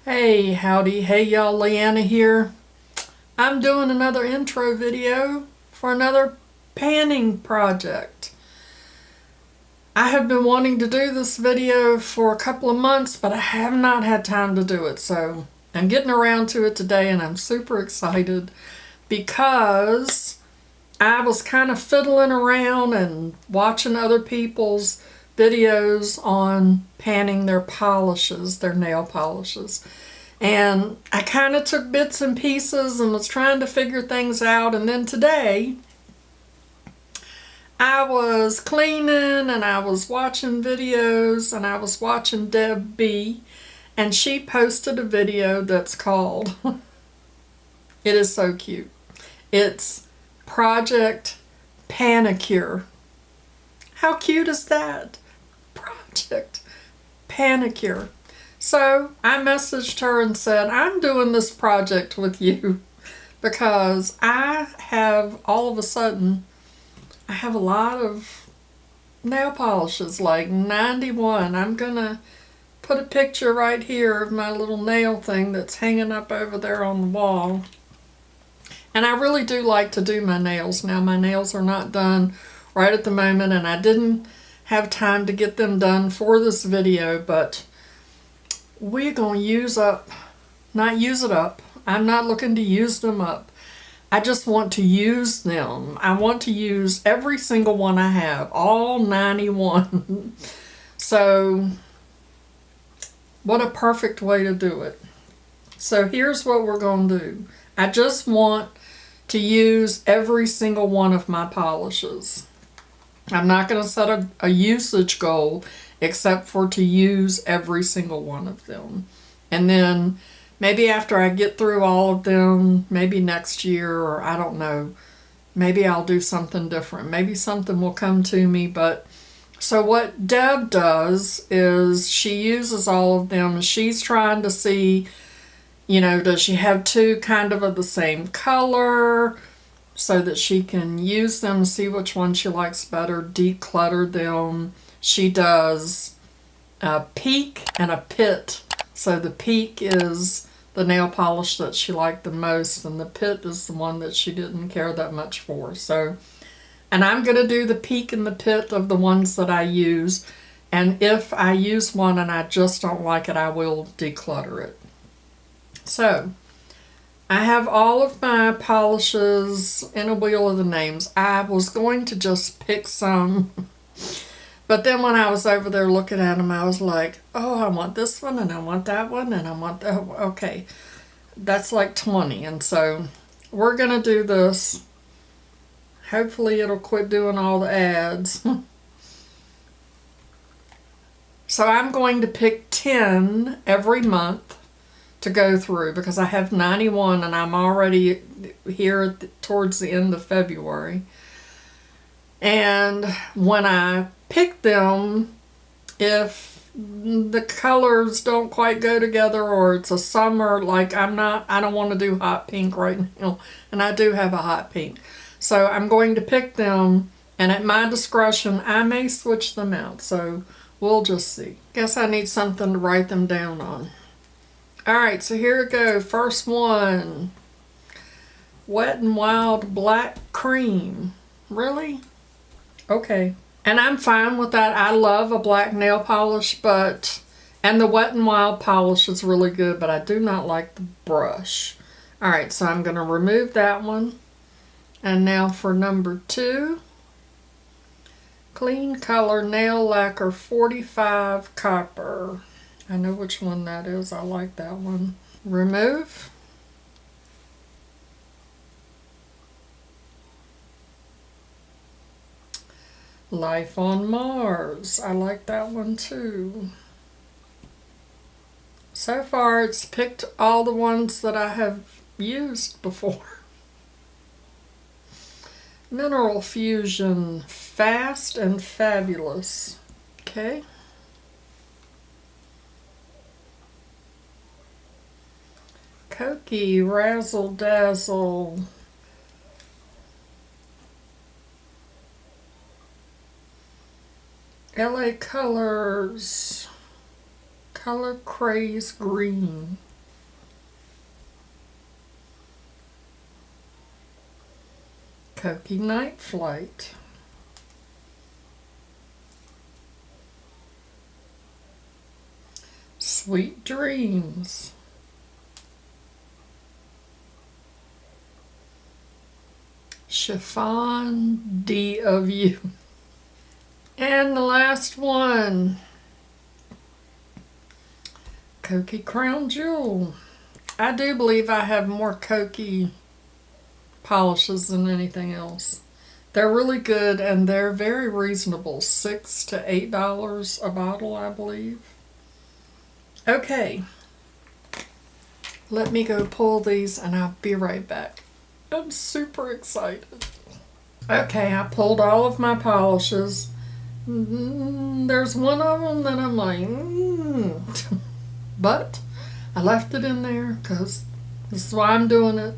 Hey, howdy. Hey, y'all, Leanna here. I'm doing another intro video for another panning project. I have been wanting to do this video for a couple of months, but I have not had time to do it, so I'm getting around to it today, and I'm super excited because I was kind of fiddling around and watching other people's videos on panning their polishes, their nail polishes. And I kind of took bits and pieces and was trying to figure things out. And then today, I was cleaning and I was watching videos and I was watching Deb B. And she posted a video that's called, it is so cute, it's Project PANicure. How cute is that? Project PANicure. So I messaged her and said, I'm doing this project with you because I have, all of a sudden, I have a lot of nail polishes, like 91. I'm going to put a picture right here of my little nail thing that's hanging up over there on the wall. And I really do like to do my nails. Now, my nails are not done right at the moment, and I didn't have time to get them done for this video, but we're going to not use it up. I'm not looking to use them up. I just want to use them. I want to use every single one I have, all 91. So, what a perfect way to do it. So here's what we're going to do. I just want to use every single one of my polishes. I'm not going to set a usage goal except for to use every single one of them. And then maybe after I get through all of them, maybe next year, or I don't know, maybe I'll do something different. Maybe something will come to me. But so what Deb does is she uses all of them. She's trying to see, does she have two kind of the same color so that she can use them, see which one she likes better, declutter them. She does a peak and a pit. So the peak is the nail polish that she liked the most, and the pit is the one that she didn't care that much for. So, and I'm going to do the peak and the pit of the ones that I use. And if I use one and I just don't like it, I will declutter it. So, I have all of my polishes in a wheel of the names. I was going to just pick some, but then when I was over there looking at them, I was like, oh, I want this one, and I want that one, and I want that. Okay, that's like 20, and so we're going to do this. Hopefully it'll quit doing all the ads. So I'm going to pick 10 every month to go through because I have 91 and I'm already here towards the end of February. And when I pick them, if the colors don't quite go together or it's a summer, like I don't want to do hot pink right now, and I do have a hot pink. So I'm going to pick them, and at my discretion, I may switch them out. So we'll just see. Guess I need something to write them down on. Alright, so here we go. First one. Wet n Wild Black Cream. Really? Okay. And I'm fine with that. I love a black nail polish, and the Wet n Wild polish is really good, but I do not like the brush. Alright, so I'm going to remove that one. And now for number 2. Clean Color Nail Lacquer 45 Copper. I know which one that is. I like that one. Remove. Life on Mars. I like that one too. So far it's picked all the ones that I have used before. Mineral Fusion Fast and Fabulous. Okay. Cokie Razzle Dazzle. LA Colors Color Craze Green. Cokie Night Flight. Sweet Dreams. Chiffon D of You. And the last one, Cokie Crown Jewel. I do believe I have more Cokie polishes than anything else. They're really good and they're very reasonable, $6 to $8 a bottle, I believe. Okay, let me go pull these and I'll be right back. I'm super excited. Okay, I pulled all of my polishes. There's one of them that I'm like, but I left it in there because this is why I'm doing it.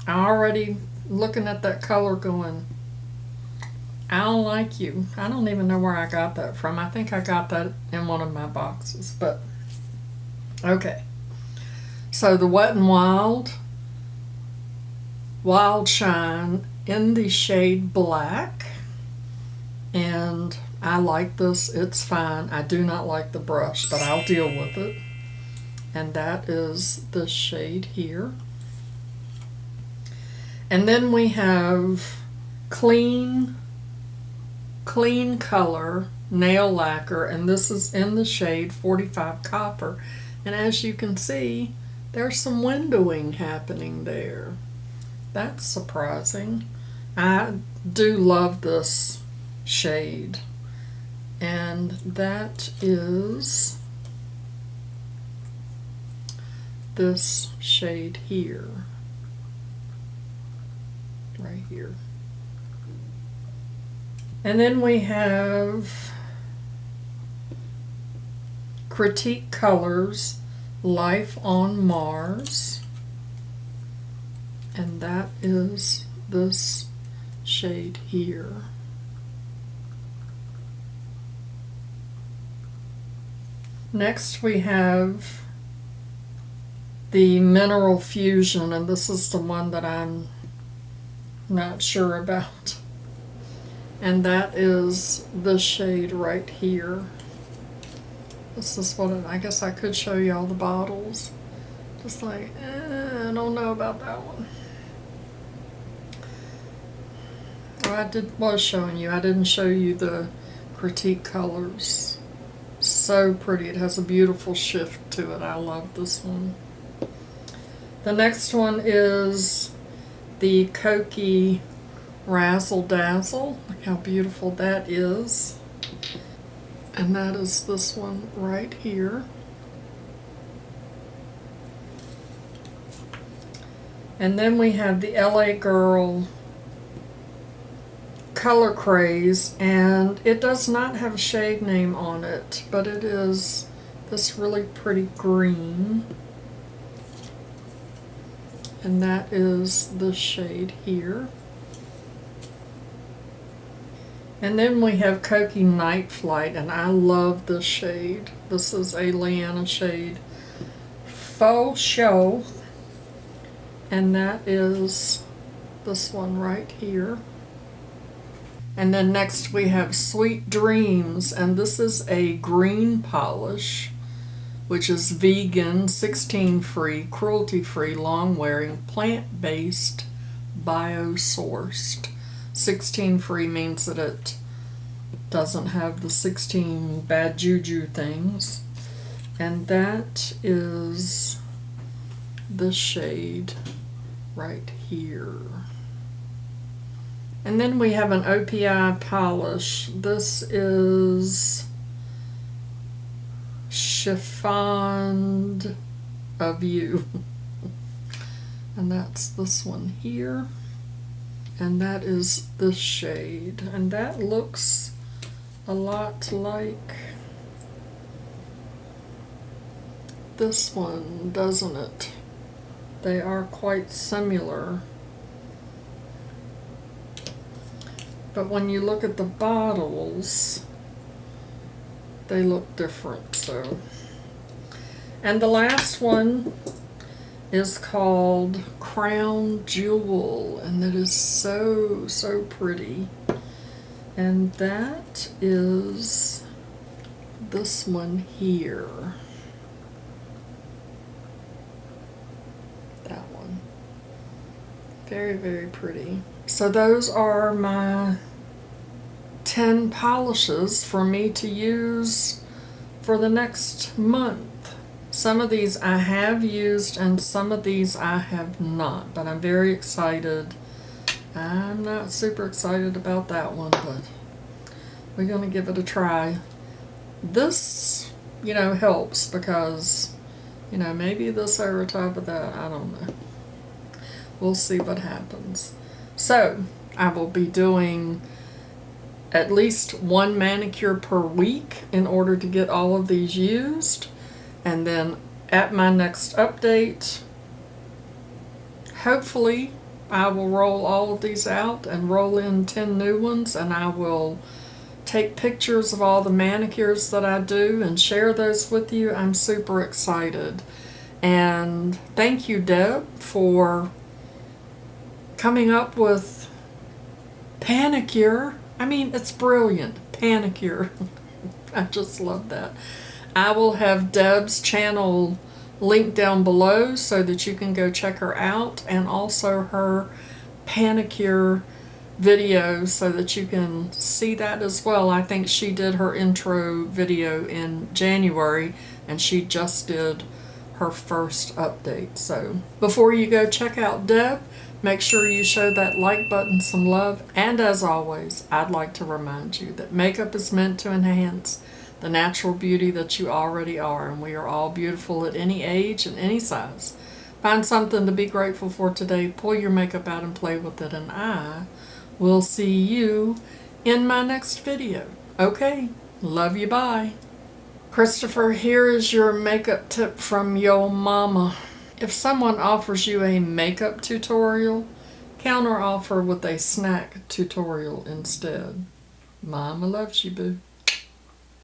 I'm already looking at that color going, I don't like you. I don't even know where I got that from. I think I got that in one of my boxes, but okay. So the Wet n Wild Shine in the shade Black, and I like this. It's fine. I do not like the brush, but I'll deal with it. And that is the shade here. And then we have Clean Color Nail Lacquer, and this is in the shade 45 Copper. And as you can see, there's some windowing happening there. That's surprising. I do love this shade. And that is this shade here. Right here. And then we have Critique Colors Life on Mars. And that is this shade here. Next we have the Mineral Fusion, and this is the one that I'm not sure about. And that is the shade right here. This is what I guess I could show you all the bottles. Just like, I don't know about that one. Was showing you. I didn't show you the Critique Colors. So pretty. It has a beautiful shift to it. I love this one. The next one is the Cokie Razzle Dazzle. Look how beautiful that is. And that is this one right here. And then we have the LA Girl Color Craze, and it does not have a shade name on it, but it is this really pretty green. And that is the shade here. And then we have Cokie Night Flight, and I love this shade. This is a Leanna shade, Faux Show, and that is this one right here. And then next we have Sweet Dreams, and this is a green polish, which is vegan, 16-free, cruelty-free, long-wearing, plant-based, bio-sourced. 16-free means that it doesn't have the 16 bad juju things. And that is the shade right here. And then we have an OPI polish. This is Chiffon of You. And that's this one here. And that is this shade. And that looks a lot like this one, doesn't it? They are quite similar. But when you look at the bottles, they look different. So, and the last one is called Crown Jewel, and it is so, so pretty. And that is this one here. That one. Very, very pretty. So those are my 10 polishes for me to use for the next month. Some of these I have used and some of these I have not, but I'm very excited. I'm not super excited about that one, but we're going to give it a try. This, helps because, maybe this over top of that, I don't know. We'll see what happens. So, I will be doing at least one manicure per week in order to get all of these used. And then at my next update, hopefully I will roll all of these out and roll in 10 new ones, and I will take pictures of all the manicures that I do and share those with you. I'm super excited. And thank you, Deb, for coming up with PANicure. I mean, it's brilliant. PANicure. I just love that. I will have Deb's channel linked down below so that you can go check her out, and also her PANicure video so that you can see that as well. I think she did her intro video in January, and she just did her first update. So before you go check out Deb, make sure you show that like button some love. And as always, I'd like to remind you that makeup is meant to enhance the natural beauty that you already are, and we are all beautiful at any age and any size. Find something to be grateful for today, pull your makeup out and play with it, and I will see you in my next video. Okay, love you, bye. Christopher, here is your makeup tip from yo mama. If someone offers you a makeup tutorial, counter offer with a snack tutorial instead. Mama loves you, boo.